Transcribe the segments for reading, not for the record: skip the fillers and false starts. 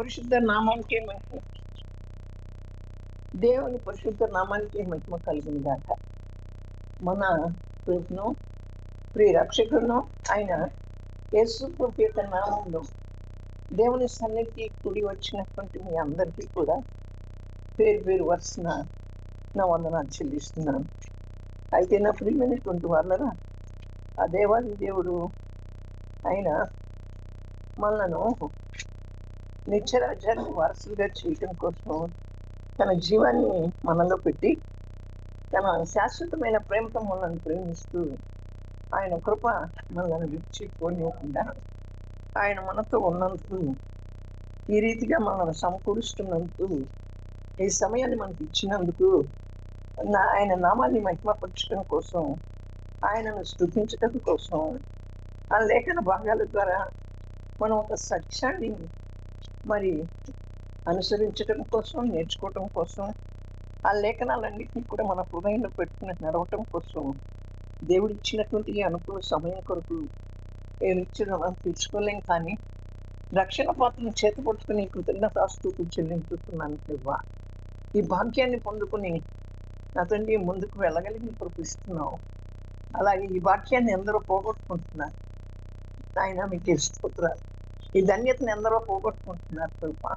పరిశుద్ధ నామానికే మహిమ. దేవుని పరిశుద్ధ నామానికే మహిమ కలిగింది గాక. మన ప్రభువును ప్రియ రక్షకులను ఆయన యేసు ప్రభు యొక్క నామంలో దేవుని సన్నిధికి కూడి వచ్చినటువంటి మీ అందరికీ కూడా పేరు పేరు వరుసన నా వందనాలు చెల్లిస్తున్నాను. అయితే నా ప్రియమైనటువంటి వాళ్ళరా, ఆ దేవాది దేవుడు ఆయన మనలను నిత్యరాజ్యానికి వారసులుగా చేయటం కోసం తన జీవాన్ని మనలో పెట్టి తన శాశ్వతమైన ప్రేమతో మనల్ని ప్రేమిస్తూ ఆయన కృప మనల్ని విడిచిపోనివ్వకుండా ఆయన మనతో ఉన్నందుకు, ఈ రీతిగా మనల్ని సమకూరుస్తున్నందుకు, ఈ సమయాన్ని మనకి ఇచ్చినందుకు, ఆయన నామాన్ని మహిమపరచడం కోసం, ఆయనను స్తుతించడం కోసం, ఆ లేఖన భాగాల ద్వారా మనం ఒక సత్యాన్ని మరి అనుసరించడం కోసం, నేర్చుకోవటం కోసం, ఆ లేఖనాలన్నింటినీ కూడా మన హృదయంలో పెట్టుకుని నడవటం కోసం దేవుడు ఇచ్చినటువంటి ఈ అనుకూల సమయం కొరకు ఇచ్చిన మనం తీర్చుకోలేం. కానీ రక్షణ పాత్రను చేతపట్టుకుని కృతజ్ఞతాస్తుతులు చెల్లించుతున్నాను ప్రభా. ఈ భాగ్యాన్ని పొందుకుని నా తండ్రి ముందుకు వెళ్ళగలిగిన కృపిస్తున్నావు. అలాగే ఈ భాగ్యాన్ని ఎందరో పోగొట్టుకుంటున్నారు ఆయన, మీకు స్తోత్రాలు. ఈ ధన్యతను ఎందరో పోగొట్టుకుంటున్నారు ప్రభా.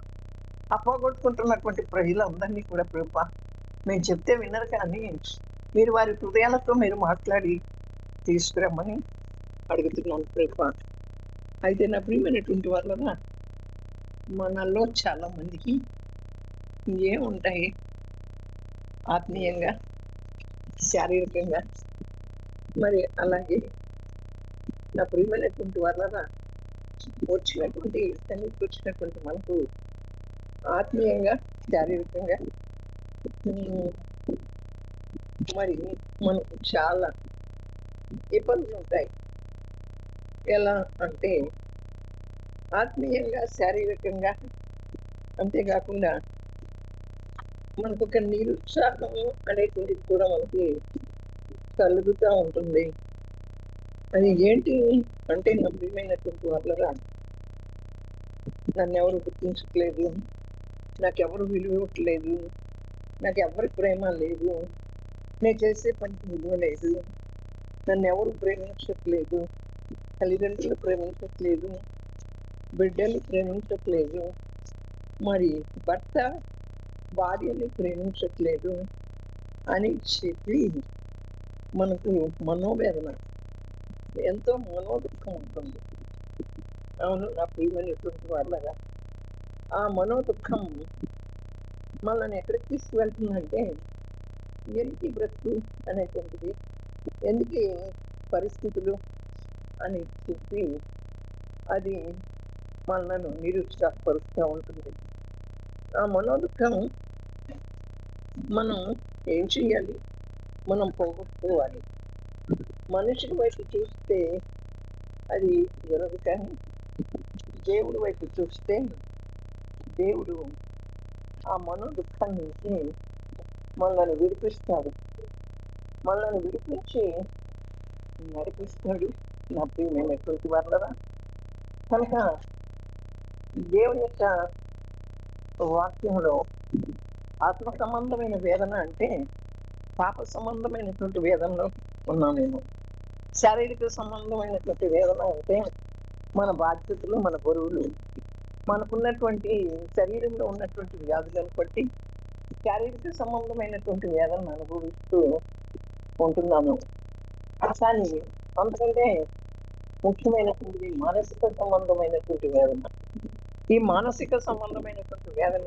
ఆ పోగొట్టుకుంటున్నటువంటి ప్రజలందరినీ కూడా ప్రభా, మేము చెప్తే వినరు, కానీ మీరు వారి హృదయాలతో మీరు మాట్లాడి తీసుకురమ్మని అడుగుతున్నాను ప్రభా. అయితే నా ప్రియమైనటువంటి వాళ్ళ మనల్లో చాలా మందికి ఏముంటాయి, ఆత్మీయంగా, శారీరకంగా, మరి అలాగే నా ప్రియమైనటువంటి వాళ్ళ వచ్చినటువంటి సన్నిధికి వచ్చినటువంటి మనకు ఆత్మీయంగా, శారీరకంగా మరి మనకు చాలా ఇబ్బందులు ఉంటాయి. ఎలా అంటే ఆత్మీయంగా, శారీరకంగా, అంతేకాకుండా మనకు ఒక నిరుత్సాహము అనేటువంటిది కూడా మనకి కలుగుతూ ఉంటుంది. అది ఏంటి అంటే, నా ప్రియమైనటువంటి వాళ్ళరా, నన్ను ఎవరు గుర్తించట్లేదు, నాకెవరు విలువ ఇవ్వట్లేదు, నాకు ఎవరి ప్రేమ లేదు, నేను చేసే పనికి విలువ లేదు, నన్ను ఎవరు ప్రేమించట్లేదు, తల్లిదండ్రులు ప్రేమించట్లేదు, బిడ్డలు ప్రేమించట్లేదు, మరి భర్త భార్యని ప్రేమించట్లేదు అని చెప్పి మనకు మనోవేదన, ఎంతో మనోదుఖం ఉంటుంది. అవును నా ప్రియమైనటువంటి వాళ్ళగా, ఆ మనోదుఖం మనల్ని ఎక్కడికి తీసుకువెళ్తుందంటే, ఎందుకు బ్రతుకు అనేటువంటిది, ఎందుకు పరిస్థితులు అని చెప్పి అది మనల్ని నిరుత్సాహపరుస్తూ ఉంటుంది. ఆ మనోదుఖం మనం ఏం చేయాలి? మనం పోగొట్టుకోవాలి. మనిషి వైపు చూస్తే అది జరగదు, కానీ దేవుడి వైపు చూస్తే దేవుడు ఆ మనోదుఖం నుంచి మనల్ని విడిపిస్తాడు, మనల్ని విడిపించి నడిపిస్తాడు. నా ప్రియమైనటువంటి వాళ్ళరా, కనుక దేవుని యొక్క వాక్యంలో ఆత్మ సంబంధమైన వేదన అంటే పాప సంబంధమైనటువంటి వేదనలో ఉన్నాం మేము. శారీరక సంబంధమైనటువంటి వేదన అంటే మన బాధ్యతలు, మన బరువులు, మనకున్నటువంటి శరీరంలో ఉన్నటువంటి వ్యాధులను బట్టి శారీరక సంబంధమైనటువంటి వేదనను అనుభవిస్తూ ఉంటున్నాము. కానీ అంతకంటే ముఖ్యమైనటువంటి మానసిక సంబంధమైనటువంటి వేదన. ఈ మానసిక సంబంధమైనటువంటి వేదన,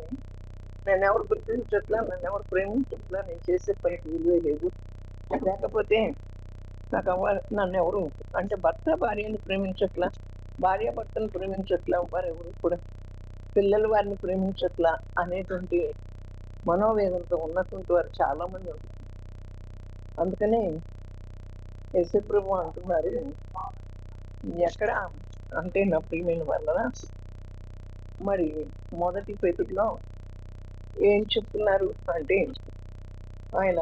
నన్ను ఎవరు గుర్తించట్లా, నన్ను ఎవరు ప్రేమించట్లా, నేను చేసే పనికి విలువే లేదు, లేకపోతే నాకు నన్ను ఎవరు అంటే భర్త భార్యను ప్రేమించట్లా, భార్య భర్తను ప్రేమించట్లా, వారెవరు కూడా పిల్లలు వారిని ప్రేమించట్లా అనేటువంటి మనోవేదనతో ఉన్నటువంటి వారు చాలా మంది ఉంటారు. అందుకనే యేసు ప్రభు అంటున్నారు, ఎక్కడ అంటే నా ప్రియమైన వల్ల మరి మొదటి పేతురులో ఏం చెప్తున్నారు అంటే, ఆయన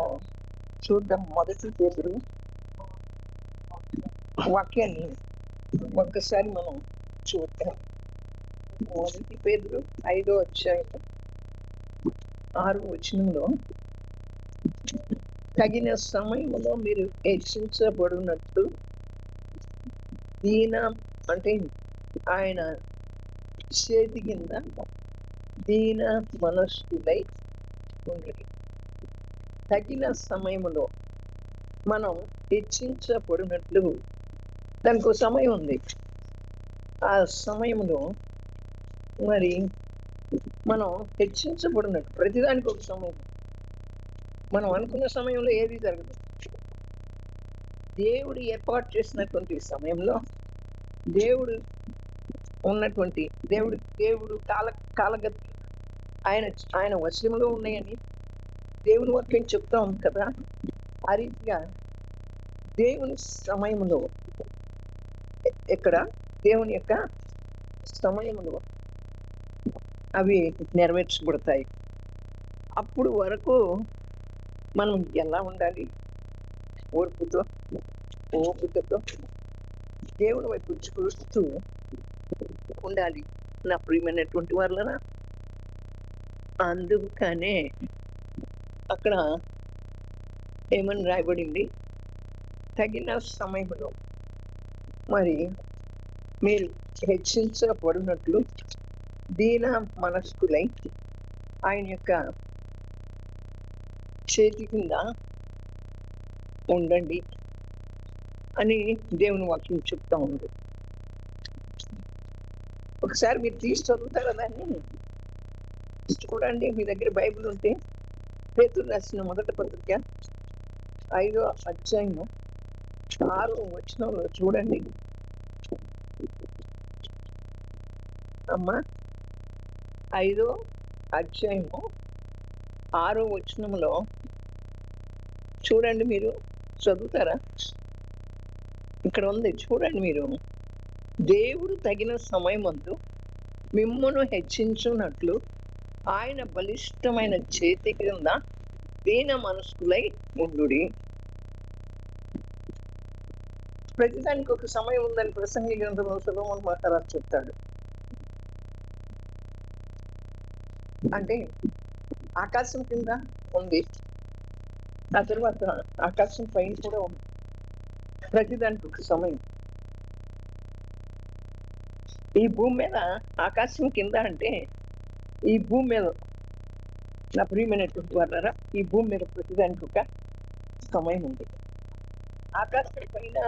చూద్దాం. మొదటి పేతురు వాక్యాన్ని ఒక్కసారి మనం చూద్దాం. మొదటి పేతురు 5వ అధ్యాయం 6వ వచనంలో, తగిన సమయంలో మీరు హెచ్చించబడినట్టు దీన అంటే ఆయన చేతి కింద దీన మనస్కులై ఉండండి. తగిన సమయంలో మనం హెచ్చించబడినట్లు, దానికి ఒక సమయం ఉంది. ఆ సమయంలో మరి మనం హెచ్చించబడినట్టు, ప్రతిదానికి ఒక సమయం. మనం అనుకున్న సమయంలో ఏది జరగదు. దేవుడు ఏర్పాటు చేసినటువంటి సమయంలో, దేవుడు ఉన్నటువంటి దేవుడు కాలగతి ఆయన వశంలో ఉన్నాయని దేవుని వాక్యం చెప్తాం కదా. ఆ రీతిగా దేవుని సమయంలో, ఇక్కడ దేవుని యొక్క సమయంలో అవి నెరవేర్చబడతాయి. అప్పుడు వరకు మనం ఎలా ఉండాలి? ఓర్పుతో, ఓపికతో దేవుని వైపు చూస్తూ ఉండాలి నా ప్రియమైనటువంటి వాళ్ళరా. అందుకనే అక్కడ ఏమని రాయబడింది? తగిన సమయంలో మరి మీరు హెచ్చించబడినట్లు దీన మనస్కులై ఆయన యొక్క చేతి కింద ఉండండి అని దేవుని వాక్యం చెప్తా ఉంది. ఒకసారి మీరు తీసి చదువుతారా దాన్ని? చూడండి, మీ దగ్గర బైబిల్ ఉంటే పేతురు రాసిన మొదటి పత్రిక 5వ అధ్యాయం 6వ వచనంలో చూడండి అమ్మా. 5వ అధ్యాయము 6వ వచనంలో చూడండి, మీరు చదువుతారా? ఇక్కడ ఉంది, చూడండి మీరు. దేవుడు తగిన సమయమందు మిమ్మును హెచ్చించున్నట్లు ఆయన బలిష్టమైన చేతి క్రింద దీన మనస్కులై ఉండుడి. ప్రతిదానికి ఒక సమయం ఉందని ప్రసంగి గ్రంథంలో సొలొమోను మహారాజు చెప్తాడు. అంటే ఆకాశం కింద ఉంది, ఆ తర్వాత ఆకాశం పైన కూడా ఉంది. ప్రతిదానికి ఒక సమయం. ఈ భూమి మీద ఆకాశం కింద అంటే ఈ భూమి మీద నా ప్రియమైనటువంటి వాళ్ళరా, ఈ భూమి మీద ప్రతిదానికి ఒక సమయం ఉంది. ఆకాశం పైన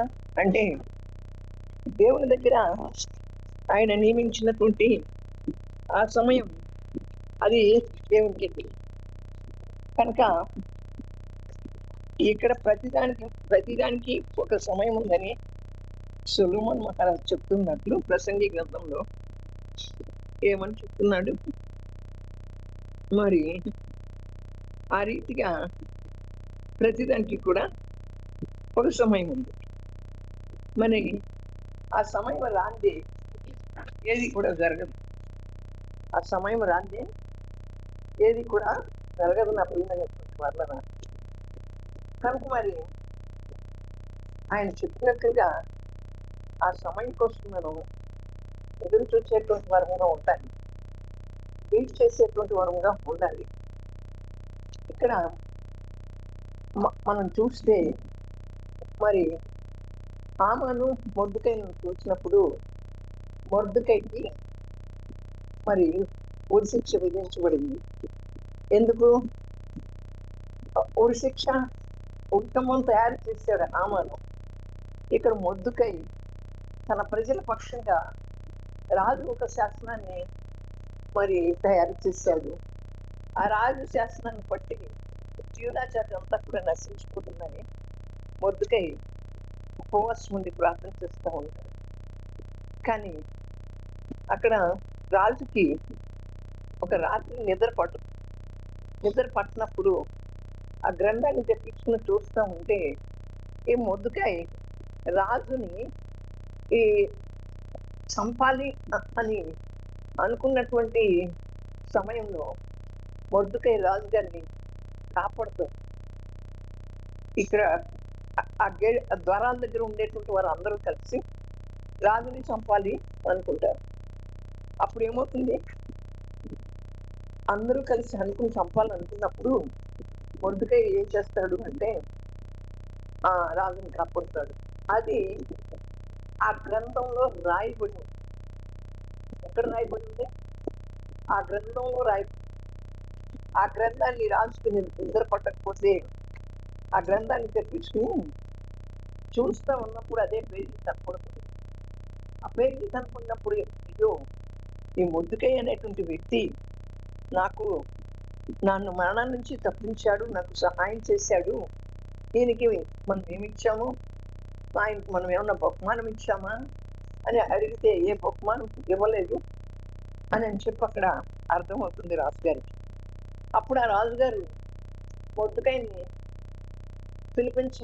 అంటే దేవుని దగ్గర ఆయన నియమించినటువంటి ఆ సమయం, అది దేవునికి తెలియదు. కనుక ఇక్కడ ప్రతిదానికి ఒక సమయం ఉందని సొలొమోను మహారాజు చెప్తున్నట్లు ప్రసంగి గ్రంథంలో ఏమని చెప్తున్నాడు? మరి ఆ రీతిగా ప్రతిదానికి కూడా ఒక సమయం ఉంది. మరి ఆ సమయం రాంది ఏది కూడా జరగదు. ఆ సమయం రాంది ఏది కూడా జరగదు నా ప్రియమైనటువంటి వాళ్ళ. కనుక మరి ఆయన చెప్పినట్లుగా ఆ సమయం కోసం మనం ఎదురు చూసేటువంటి వరంగా ఉండాలి, వెయిట్ చేసేటువంటి వరంగా ఉండాలి. ఇక్కడ మనం చూస్తే మరి హామాను మొర్దెకైను చూసినప్పుడు మొర్దెకైకి మరి ఉరిశిక్ష విధించబడింది. ఎందుకు ఉరిశిక్ష? ఉత్తమం తయారు చేశాడు హామాను. ఇక్కడ మొర్దెకై తన ప్రజల పక్షంగా రాజు ఒక శాసనాన్ని మరి తయారు చేశాడు. ఆ రాజు శాసనాన్ని బట్టి యూదా జాతి అంతా కూడా నశించిపోతుందని మొర్దెకై ఉపవాసం ఉండి ప్రార్థన చేస్తూ ఉంటాడు. కానీ అక్కడ రాజుకి ఒక రాత్రి నిద్ర పట్టినప్పుడు ఆ గ్రంథాన్ని తెప్పించుకుని చూస్తూ ఉంటే ఈ మొర్దెకై రాజుని ఈ చంపాలి అని అనుకున్నటువంటి సమయంలో మొర్దెకై రాజు గారిని కాపాడుతాడు. ఇక్కడ ఆ ద్వారాల దగ్గర ఉండేటువంటి వారు అందరూ కలిసి రాజుని చంపాలి అనుకుంటారు. అప్పుడు ఏమవుతుంది, అందరూ కలిసి అనుకుని చంపాలనుకున్నప్పుడు మొర్దుకై ఏం చేస్తాడు అంటే రాజుని కాపాడుతాడు. అది ఆ గ్రంథంలో రాయబడి ఉంది. ఎక్కడ రాయబడి ఉంది? ఆ గ్రంథంలో రాయబడి. ఆ గ్రంథాన్ని రాజుకుని నిద్ర పట్టకపోతే ఆ గ్రంథాన్ని తెప్పించుకుని చూస్తూ ఉన్నప్పుడు అదే పేజీ కనపడుతుంది. ఆ పేజీ కనుకున్నప్పుడు అయ్యో, ఈ మొర్దుకై అనేటువంటి వ్యక్తి నన్ను మరణం నుంచి తప్పించాడు, నాకు సహాయం చేశాడు. దీనికి మనం ఏమిచ్చాము? ఆయనకు మనం ఏమన్నా బహుమానం ఇచ్చామా అని అడిగితే ఏ బహుమానం ఇవ్వలేదు అని చెప్పి అక్కడ అర్థమవుతుంది రాజుగారికి. అప్పుడు ఆ రాజుగారు మొర్దుకైని పిలిపించి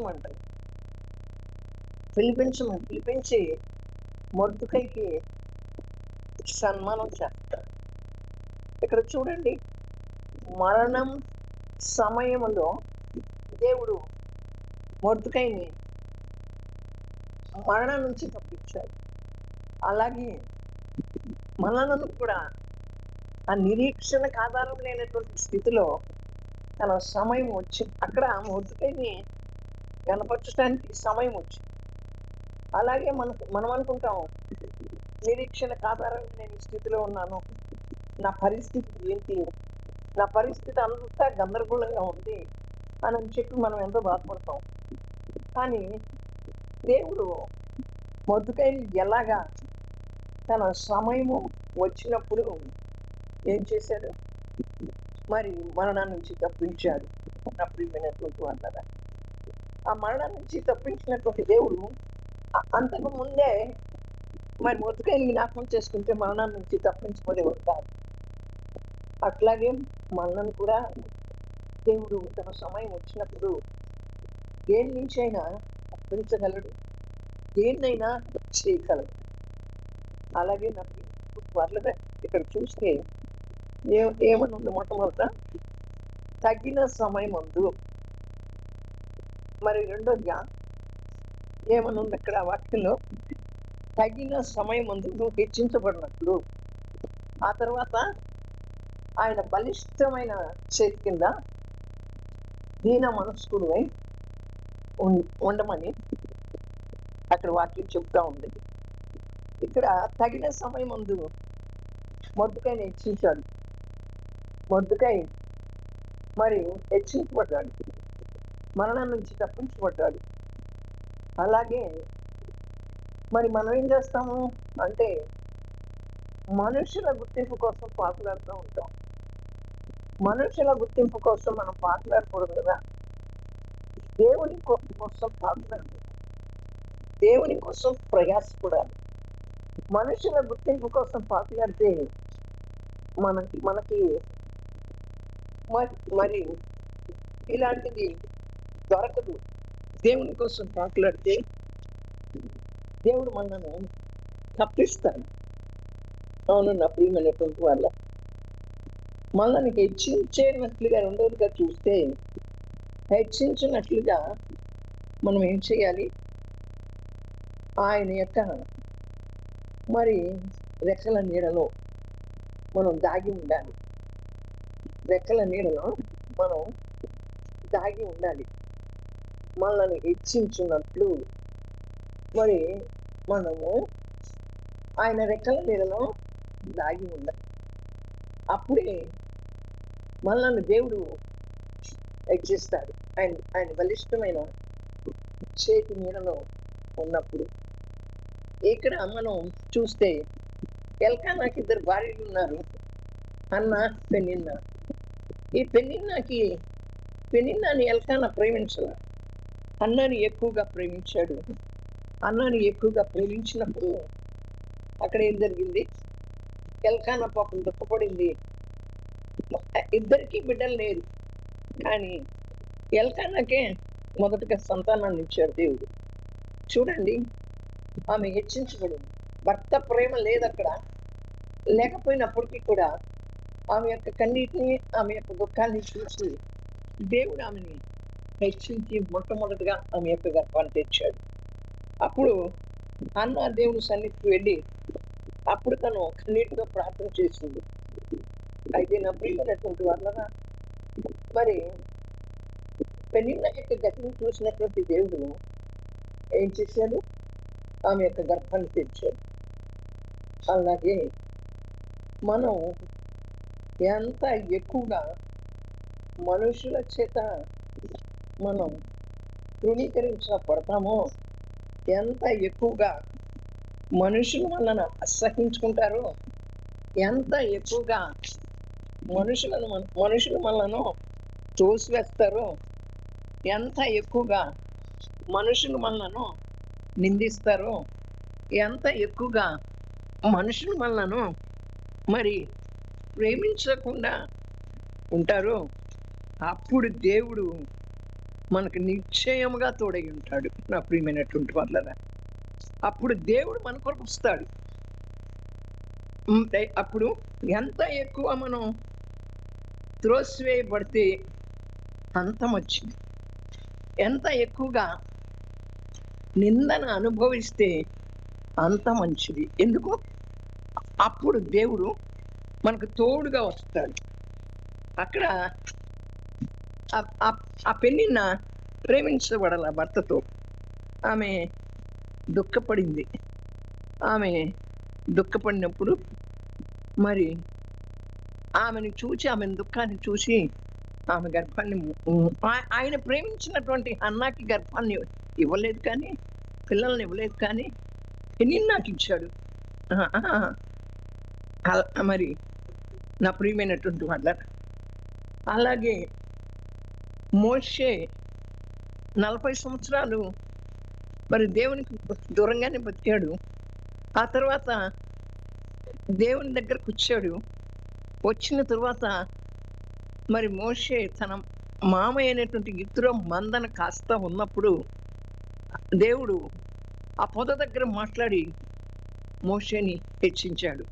మొర్దుకైకి సన్మానం చేస్తారు. ఇక్కడ చూడండి, మరణం సమయంలో దేవుడు మొర్దుకైని మరణం నుంచి తప్పించాడు. అలాగే మనలను కూడా ఆ నిరీక్షణకు ఆధారం లేనటువంటి స్థితిలో తన సమయం వచ్చింది. అక్కడ మొర్దుకైని కనపరచడానికి సమయం వచ్చింది. అలాగే మనం అనుకుంటాం, నిరీక్షణకు ఆధారం నేను ఈ స్థితిలో ఉన్నాను, నా పరిస్థితి ఏంటి, నా పరిస్థితి అంతా గందరగోళంగా ఉంది అని చెప్పి మనం ఎంతో బాధపడతాం. కానీ దేవుడు మొర్దుకైని ఎలాగా తన సమయము వచ్చినప్పుడు ఏం చేశాడు? మరి మరణం నుంచి తప్పించాడు. నా ప్రియమైనటువంటి వాళ్ళరా, ఆ మరణం నుంచి తప్పించినటువంటి దేవుడు అంతకు ముందే మరి మొర్దుకైని జ్ఞాపకం చేసుకుంటే మరణం నుంచి తప్పించుకునేవాడు కాదు. అట్లాగే మనల్ని కూడా దేవుడు తన సమయం వచ్చినప్పుడు దేని నుంచైనా తప్పించగలడు, దేన్నైనా చేయగలడు. అలాగే నాకు వాళ్ళగా ఇక్కడ చూస్తే ఏమని ఉంది? మొట్టమొదట తగిన సమయం అందు. మరి రెండోదిగా ఏమని ఉంది అక్కడ వాక్యంలో? తగిన సమయం ముందు నువ్వు హెచ్చించబడినట్లు. ఆ తర్వాత ఆయన బలిష్టమైన చేతి కింద దీన మనస్కుడివై ఉండమని అక్కడ వాక్యం చెప్తా ఉంది. ఇక్కడ తగిన సమయం ముందు మొర్దుకైని హెచ్చించాడు. మొర్దుకై మరి హెచ్చించబడ్డాడు, మరణం నుంచి తప్పించబడ్డాడు. అలాగే మరి మనం ఏం చేస్తాము అంటే మనుషుల గుర్తింపు కోసం పాకులాడుతూ ఉంటాం. మనుషుల గుర్తింపు కోసం మనం పాకులాడకూడదు కదా. దేవుని కోసం పాకులాడకూడదు, దేవుని కోసం ప్రయాసపడాలి. మనుషుల గుర్తింపు కోసం పాకులాడితే మనకి మరి ఇలాంటిది దొరకదు. దేవుని కోసం పాకులాడితే దేవుడు మనను తప్పిస్తాడు. అవును నా ప్రియమైనటువంటి వాళ్ళ, మనల్ని హెచ్చించేనట్లుగా రెండోదిగా చూస్తే, హెచ్చించినట్లుగా మనం ఏం చేయాలి? ఆయన యొక్క మరి రెక్కల నీడలో మనం దాగి ఉండాలి. రెక్కల నీడలో మనం దాగి ఉండాలి. మనల్ని హెచ్చించినట్లు మరి మనము ఆయన రెక్కల నీడలో దాగి ఉండాలి. అప్పుడే మనల్ని దేవుడు హెచ్చిస్తాడు. ఆయన బలిష్టమైన చేతి నీడలో ఉన్నప్పుడు. ఇక్కడ మనం చూస్తే ఎల్కానాకి 2 భార్యలు ఉన్నారు, అన్న, పెనిన్నా. ఈ పెనిన్నాని ఎల్కానా ప్రేమించాలి, అన్నని ఎక్కువగా ప్రేమించాడు. అన్నని ఎక్కువగా ప్రేమించినప్పుడు అక్కడ ఏం జరిగింది? ఎల్కానా పాపం దుఃఖపడింది. ఇద్దరికి బిడ్డలు లేరు, కానీ ఎల్కానాకే మొదటగా సంతానాన్ని ఇచ్చాడు దేవుడు. చూడండి, ఆమె హెచ్చించబడింది. భర్త ప్రేమ లేదు అక్కడ, లేకపోయినప్పటికీ కూడా ఆమె యొక్క కన్నీటిని, ఆమె యొక్క దుఃఖాన్ని చూసి దేవుడు ఆమెని హెచ్చించి మొట్టమొదటిగా ఆమె యొక్క గర్భాన్ని తెచ్చాడు. అప్పుడు అన్న దేవుని సన్నిధికి వెళ్ళి అప్పుడు తను కన్నీటిగా ప్రార్థన చేసింది. అయితే నా ప్రియమైనటువంటి వాళ్ళ మరి పెనిన్న యొక్క గతిని చూసినటువంటి దేవుడు ఏం చేశాడు? ఆమె యొక్క గర్భాన్ని తెచ్చాడు. అలాగే మనం ఎంత ఎక్కువగా మనుషుల చేత మనం తృణీకరించబడతామో, ఎంత ఎక్కువగా మనుషుల వలన అసహించుకుంటారో, ఎంత ఎక్కువగా మనుషుల వలన తోసివేస్తారో, ఎంత ఎక్కువగా మనుషుల వలన నిందిస్తారో, ఎంత ఎక్కువగా మనుషుల వలన మరి ప్రేమించకుండా ఉంటారో, అప్పుడు దేవుడు మనకు నిశ్చయముగా తోడై ఉంటాడు. నా ప్రియమైనటువంటి వాళ్ళరా, అప్పుడు దేవుడు మన కొరకు వస్తాడు. అప్పుడు ఎంత ఎక్కువ మనం త్రోసివేయబడితే అంత మంచిది. ఎంత ఎక్కువగా నిందన అనుభవిస్తే అంత మంచిది. ఎందుకు? అప్పుడు దేవుడు మనకు తోడుగా వస్తాడు. అక్కడ ఆ పెనిన్న ప్రేమించబడాల భర్తతో. ఆమె దుఃఖపడింది. ఆమె దుఃఖపడినప్పుడు మరి ఆమెను చూసి, ఆమె దుఃఖాన్ని చూసి ఆమె గర్భాన్ని ఆయన ప్రేమించినటువంటి అన్నాకి గర్భాన్ని ఇవ్వలేదు, కానీ పిల్లల్ని ఇవ్వలేదు, కానీ పెనిన్నాకి ఇచ్చాడు. మరి నా ప్రియమైనటువంటి వాళ్ళ, అలాగే మోషే 40 సంవత్సరాలు మరి దేవునికి దూరంగానే బతికాడు. ఆ తర్వాత దేవుని దగ్గరకు వచ్చాడు. వచ్చిన తర్వాత మరి మోషే తన మామయ్య అయినటువంటి యిత్రో మందన కాస్తా ఉన్నప్పుడు దేవుడు ఆ పొద దగ్గర మాట్లాడి మోషేని హెచ్చించాడు.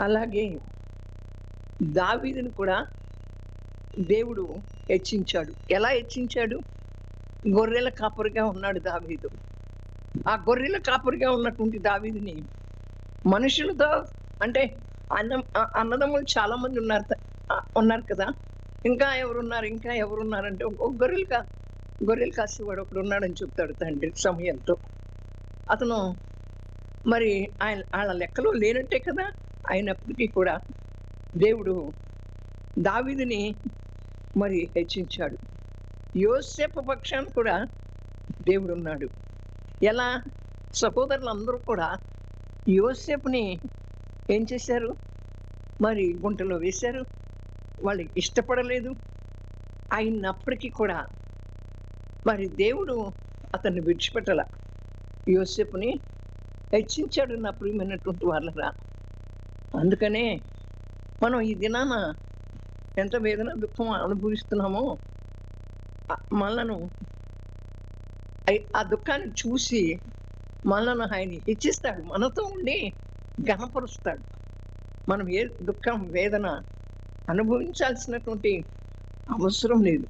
అలాగే దావీదుని కూడా దేవుడు హెచ్చించాడు. ఎలా హెచ్చించాడు? గొర్రెల కాపరిగా ఉన్నాడు దావీదు. ఆ గొర్రెల కాపరిగా ఉన్నటువంటి దావీదుని మనుషులతో, అంటే అన్నదమ్ములు చాలా మంది ఉన్నారు కదా, ఇంకా ఎవరున్నారంటే ఒక గొర్రెలు కాసేవాడు ఒకడు ఉన్నాడని చెప్తాడు తండ్రి సమయంతో. అతను మరి వాళ్ళ లెక్కలో లేనట్టే కదా. అయినప్పటికీ కూడా దేవుడు దావీదుని మరి హెచ్చించాడు. యోసేపు పక్షాన్ని కూడా దేవుడు ఉన్నాడు. ఎలా? సహోదరులందరూ కూడా యోసేపుని ఏం చేశారు? మరి గుంటలో వేశారు. వాళ్ళకి ఇష్టపడలేదు. అయినప్పటికీ కూడా మరి దేవుడు అతన్ని విడిచిపెట్టల, యోసేపుని హెచ్చించాడు. నా ప్రియమైనటువంటి వాళ్ళరా, అందుకనే మనం ఈ దినాన ఎంత వేదన దుఃఖం అనుభవిస్తున్నామో, మనను ఆ దుఃఖాన్ని చూసి మనను ఆయన హెచ్చిస్తాడు, మనతో ఉండి ఘనపరుస్తాడు. మనం ఏ దుఃఖం వేదన అనుభవించాల్సినటువంటి అవసరం లేదు.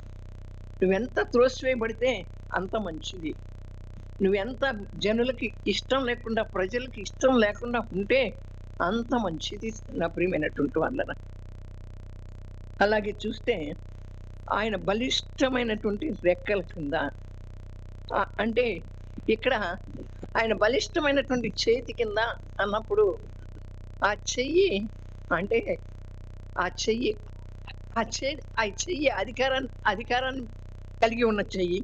నువ్వెంత త్రోసివేయబడితే అంత మంచిది. నువ్వెంత జనులకి ఇష్టం లేకుండా, ప్రజలకి ఇష్టం లేకుండా ఉంటే అంత మంచిది నా ప్రియమైనటువంటి వాళ్ళ. అలాగే చూస్తే ఆయన బలిష్టమైనటువంటి రెక్కల కింద, అంటే ఇక్కడ ఆయన బలిష్టమైనటువంటి చేతి కింద అన్నప్పుడు ఆ చెయ్యి, అంటే ఆ చెయ్యి అధికారాన్ని కలిగి ఉన్న చెయ్యి.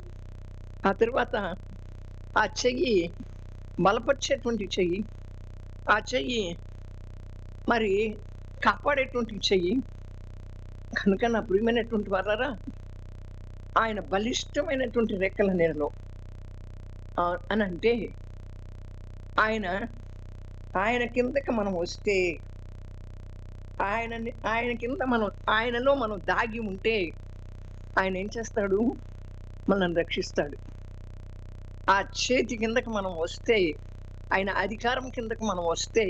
ఆ తర్వాత ఆ చెయ్యి బలపరిచేటువంటి చెయ్యి, ఆ చెయ్యి మరి కాపాడేటువంటి చెయ్యి. కనుక నా ప్రియమైనటువంటి వారారా, ఆయన బలిష్టమైనటువంటి రెక్కల నీడలో అని అంటే ఆయన కిందకి మనం వస్తే, ఆయన కింద ఆయనలో మనం దాగి ఉంటే ఆయన ఏం చేస్తాడు? మనల్ని రక్షిస్తాడు. ఆ చేతి కిందకి మనం వస్తే, ఆయన అధికారం కిందకి మనం వస్తే,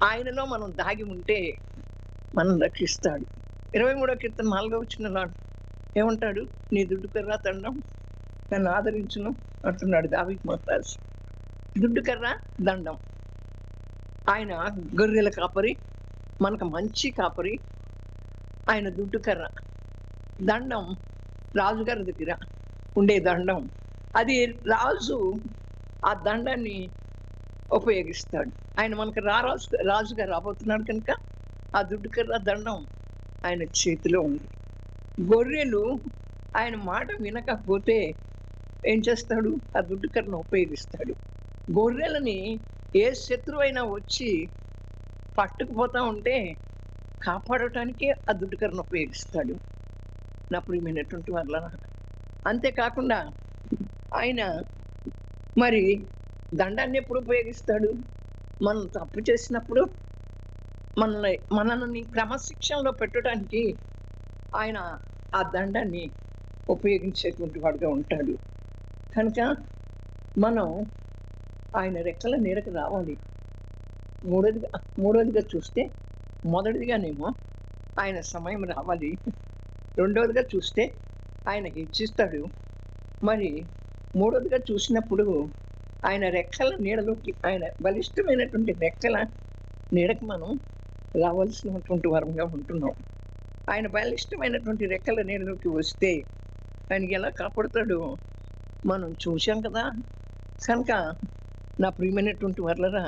ఆయనలో మనం దాగి ఉంటే మనం రక్షిస్తాడు. 23వ కీర్తన 4వ వచనంలో ఏమంటాడు? నీ దుడ్డు కర్ర దండం నన్ను ఆదరించును అంటున్నాడు దావీదు మహారాజు. దుడ్డు కర్ర దండం, ఆయన గొర్రెల కాపరి, మనకు మంచి కాపరి. ఆయన దుడ్డు కర్ర, దండం రాజుగారి దగ్గర ఉండే దండం. అది రాజు ఆ దండాన్ని ఉపయోగిస్తాడు. ఆయన మనకు రాజుగా రాబోతున్నాడు కనుక ఆ దుడ్డు కర్ర దండం ఆయన చేతిలో ఉంది. గొర్రెలు ఆయన మాట వినకపోతే ఏం చేస్తాడు? ఆ దుడ్డు కర్రను ఉపయోగిస్తాడు. గొర్రెలని ఏ శత్రువైనా వచ్చి పట్టుకుపోతా ఉంటే కాపాడటానికే ఆ దుడ్డు కర్రను ఉపయోగిస్తాడు. నా ప్రియమైనటువంటి వాళ్ళ, అంతేకాకుండా ఆయన మరి దండాన్ని ఎప్పుడు ఉపయోగిస్తాడు? మనం తప్పు చేసినప్పుడు మనల్ని క్రమశిక్షణలో పెట్టడానికి ఆయన ఆ దండాన్ని ఉపయోగించేటువంటి వాడుగా ఉంటాడు. కనుక మనం ఆయన రెక్కల నీడకు రావాలి. మూడోదిగా చూస్తే, మొదటిదిగానేమో ఆయన సమయం రావాలి. రెండవదిగా చూస్తే ఆయన హెచ్చిస్తాడు. మరి మూడోదిగా చూసినప్పుడు ఆయన రెక్కల నీడలోకి, ఆయన బలిష్టమైనటువంటి రెక్కల నీడకు మనం రావాల్సినటువంటి వరంగా ఉంటున్నాం. ఆయన బలిష్టమైనటువంటి రెక్కల నీడలోకి వస్తే ఆయనకి ఎలా కాపాడుతాడో మనం చూశాం కదా. కనుక నా ప్రియమైనటువంటి వాళ్ళరా,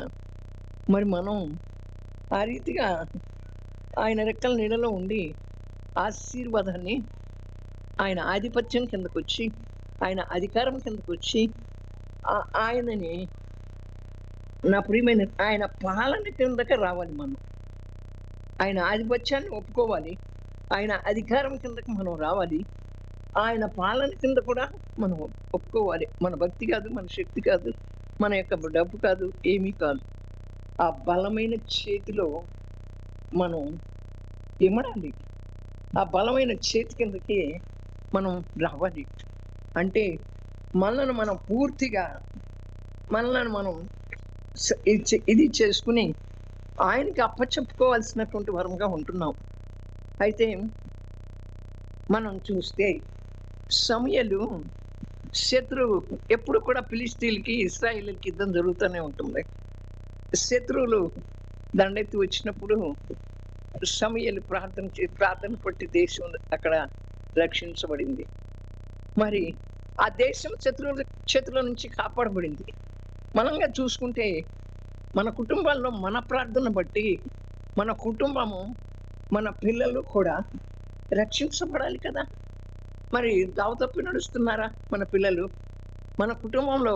మరి మనం ఆ రీతిగా ఆయన రెక్కల నీడలో ఉండి ఆశీర్వాదాన్ని, ఆయన ఆధిపత్యం కిందకు వచ్చి, ఆయన అధికారం కిందకు వచ్చి, ఆయనని నా ప్రియమైన ఆయన పాలన కిందకి రావాలి. మనం ఆయన ఆధిపత్యాన్ని ఒప్పుకోవాలి. ఆయన అధికారం కిందకి మనం రావాలి. ఆయన పాలన కింద కూడా మనం ఒప్పుకోవాలి. మన భక్తి కాదు, మన శక్తి కాదు, మన యొక్క డబ్బు కాదు, ఏమీ కాదు. ఆ బలమైన చేతిలో మనం ఇమడాలి. ఆ బలమైన చేతి కిందకి మనం రావాలి. అంటే మనల్ని మనం పూర్తిగా మనం ఇది చేసుకుని ఆయనకి అప్పచెప్పుకోవాల్సినటువంటి వరంగా ఉంటున్నాం. అయితే మనం చూస్తే సమయలు శత్రువు ఎప్పుడు కూడా ఫిలిష్తీయులకి ఇశ్రాయేలుకి యుద్ధం జరుగుతూనే ఉంటుంది. శత్రువులు దండెత్తి వచ్చినప్పుడు సమయలు ప్రార్థన పట్టి దేశం అక్కడ రక్షించబడింది. మరి ఆ దేశం శత్రువుల చేతుల నుంచి కాపాడబడింది. మనంగా చూసుకుంటే మన కుటుంబాల్లో మన ప్రార్థన బట్టి మన కుటుంబము, మన పిల్లలు కూడా రక్షించబడాలి కదా. మరి దావ తప్పి నడుస్తున్నారా మన పిల్లలు? మన కుటుంబంలో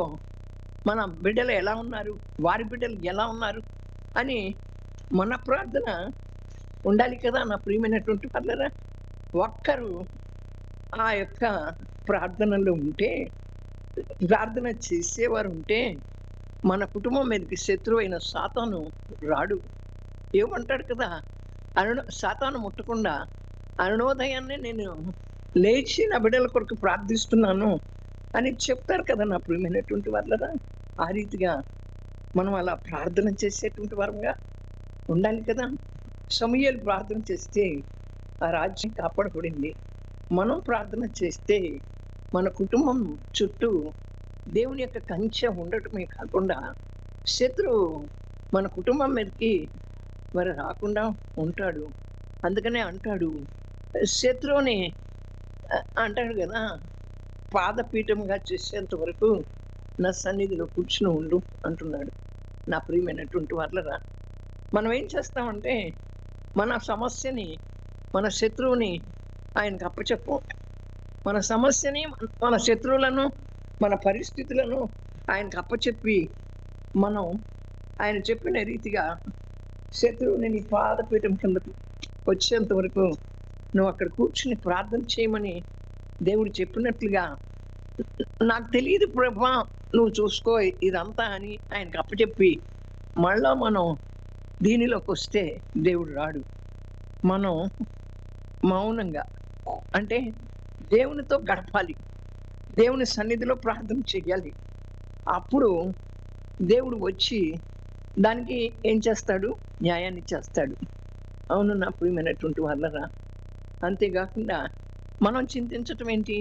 మన బిడ్డలు ఎలా ఉన్నారు, వారి బిడ్డలు ఎలా ఉన్నారు అని మన ప్రార్థన ఉండాలి కదా. నా ప్రియమైనటువంటి వాళ్ళరా, ఒక్కరు ఆ యొక్క ప్రార్థనలో ఉంటే, ప్రార్థన చేసేవారు ఉంటే మన కుటుంబం మీదకి శత్రువు అయిన సాతాను రాడు. ఏమంటాడు కదా, సాతాను ముట్టకుండా అరుణోదయాన్నే నేను లేచి నా బిడ్డల కొరకు ప్రార్థిస్తున్నాను అని చెప్తారు కదా నా ప్రియమైనటువంటి వాళ్ళరా. ఆ రీతిగా మనం అలా ప్రార్థన చేసేటువంటి వరంగా ఉండాలి కదా. సమూయేలు ప్రార్థన చేస్తే ఆ రాజ్యం కాపాడబడింది. మనం ప్రార్థన చేస్తే మన కుటుంబం చుట్టూ దేవుని యొక్క కంచె ఉండటమే కాకుండా శత్రువు మన కుటుంబం మీదకి మరి రాకుండా ఉంటాడు. అందుకనే అంటాడు, శత్రువుని అంటాడు కదా, పాదపీఠంగా చేసేంత వరకు నా సన్నిధిలో కూర్చుని ఉండు అంటున్నాడు. నా ప్రియమైనటువంటి వాళ్ళరా, మనం ఏం చేస్తామంటే మన సమస్యని, మన శత్రువుని ఆయనకు అప్పచెప్పం. మన సమస్యని, మన శత్రువులను, మన పరిస్థితులను ఆయనకు అప్పచెప్పి మనం ఆయన చెప్పిన రీతిగా శత్రువుని నీ పాదపీఠం కిందకు వచ్చేంత వరకు నువ్వు అక్కడ కూర్చుని ప్రార్థన చేయమని దేవుడు చెప్పినట్లుగా, నాకు తెలియదు ప్రభా నువ్వు చూసుకో ఇదంతా అని ఆయనకు అప్పచెప్పి మళ్ళా మనం దీనిలోకి వస్తే దేవుడు రాడు. మనం మౌనంగా అంటే దేవునితో గడపాలి, దేవుని సన్నిధిలో ప్రార్థన చెయ్యాలి. అప్పుడు దేవుడు వచ్చి దానికి ఏం చేస్తాడు? న్యాయాన్ని చేస్తాడు. అవును నా ప్రియమైనటువంటి వాళ్ళరా, అంతేకాకుండా మనం చింతించటం ఏంటి?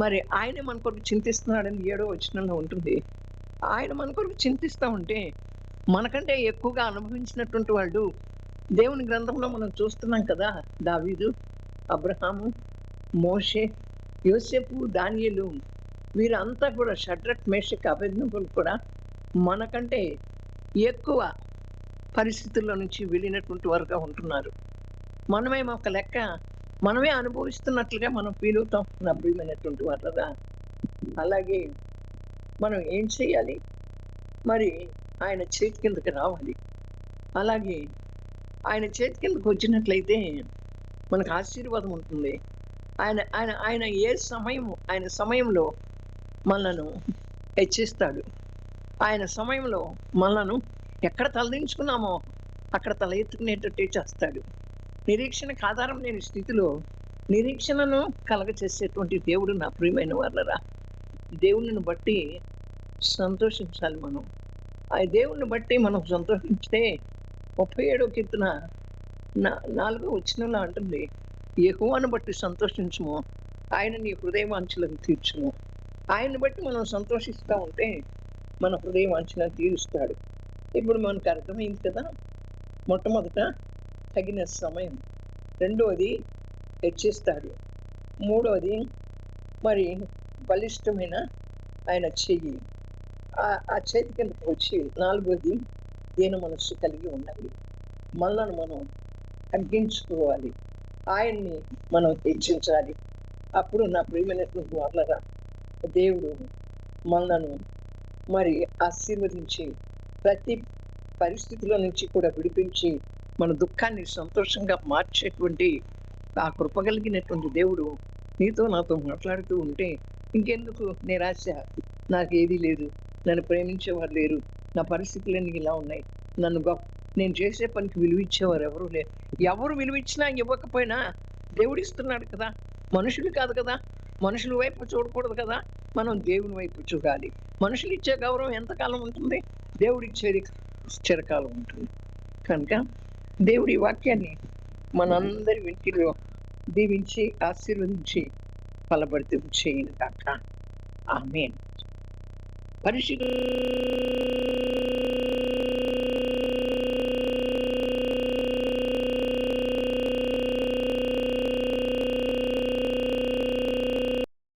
మరి ఆయన మన కొరకు చింతిస్తున్నాడని 7వ వచనంలో ఉంటుంది. ఆయన మన కొరకు చింతిస్తూ ఉంటే మనకంటే ఎక్కువగా అనుభవించినటువంటి వాళ్ళు దేవుని గ్రంథంలో మనం చూస్తున్నాం కదా. దావీదు, అబ్రహాము, మోషే, యోసేపు, దానియేలు, వీరంతా కూడా షడ్రక్, మేషక్, అబేద్నెగోలు కూడా మనకంటే ఎక్కువ పరిస్థితుల్లో నుంచి వెళ్ళినటువంటి వారుగా ఉంటున్నారు. మనమేమో ఒక లెక్క మనమే అనుభవిస్తున్నట్లుగా మనం ఫీల్ అవుతాం నా ప్రియమైనటువంటి వారులారా. అలాగే మనం ఏం చేయాలి? మరి ఆయన చేతి కిందకి రావాలి. అలాగే ఆయన చేతి కిందకు వచ్చినట్లయితే మనకు ఆశీర్వాదం ఉంటుంది. ఆయన ఆయన ఆయన ఆయన సమయంలో మనలను హెచ్చిస్తాడు. ఆయన సమయంలో మనలను ఎక్కడ తలదించుకున్నామో అక్కడ తల ఎత్తుకునేటట్టే చేస్తాడు. నిరీక్షణకు ఆధారం లేని స్థితిలో నిరీక్షణను కలగచేసేటువంటి దేవుడు నా ప్రియమైన వారులారా. దేవునిని బట్టి సంతోషించాలి మనం. ఆ దేవుణ్ణి బట్టి మనం సంతోషిస్తే 37వ కీర్తన 4వ వచనంలో అంటుంది, యెహోవాను బట్టి సంతోషించుము, ఆయన నీ హృదయవాంఛలను తీర్చును. ఆయన్ని బట్టి మనం సంతోషిస్తూ ఉంటే మన హృదయవాంఛలను తీరుస్తాడు. ఇప్పుడు మనకు అర్థమైంది కదా. మొట్టమొదట తగిన సమయం, రెండవది హెచ్చిస్తాడు, మూడవది మరి బలిష్టమైన ఆయన చెయ్యి, ఆ చేతి కిందకు వచ్చి, నాలుగోది దీన మనస్సు కలిగి ఉండాలి. మనలను మనం తగ్గించుకోవాలి, ఆయన్ని మనం హెచ్చించాలి. అప్పుడు నా ప్రియమైనటువంటి వాళ్ళరా, దేవుడు మనలను మరి ఆశీర్వదించి ప్రతి పరిస్థితిలో నుంచి కూడా విడిపించి మన దుఃఖాన్ని సంతోషంగా మార్చేటువంటి ఆ కృప కలిగినటువంటి దేవుడు నీతో నాతో మాట్లాడుతూ ఉంటే ఇంకెందుకు నిరాశ? నాకేదీ లేదు, నన్ను ప్రేమించేవారు లేరు, నా పరిస్థితులన్నీ ఇలా ఉన్నాయి, నేను చేసే పనికి విలువిచ్చేవారు ఎవరు లేరు. ఎవరు విలువిచ్చినా ఇవ్వకపోయినా దేవుడిస్తున్నాడు కదా. మనుషులు కాదు కదా. మనుషుల వైపు చూడకూడదు కదా, మనం దేవుని వైపు చూడాలి. మనుషులు ఇచ్చే గౌరవం ఎంతకాలం ఉంటుంది? దేవుడిచ్చేది చిరకాలం ఉంటుంది. కనుక దేవుడి వాక్యాన్ని మనందరి వెంటిలో దీవించి ఆశీర్వదించి ఫలభరితం చేయను కాక. ఆమేన్. పరిశుద్ధ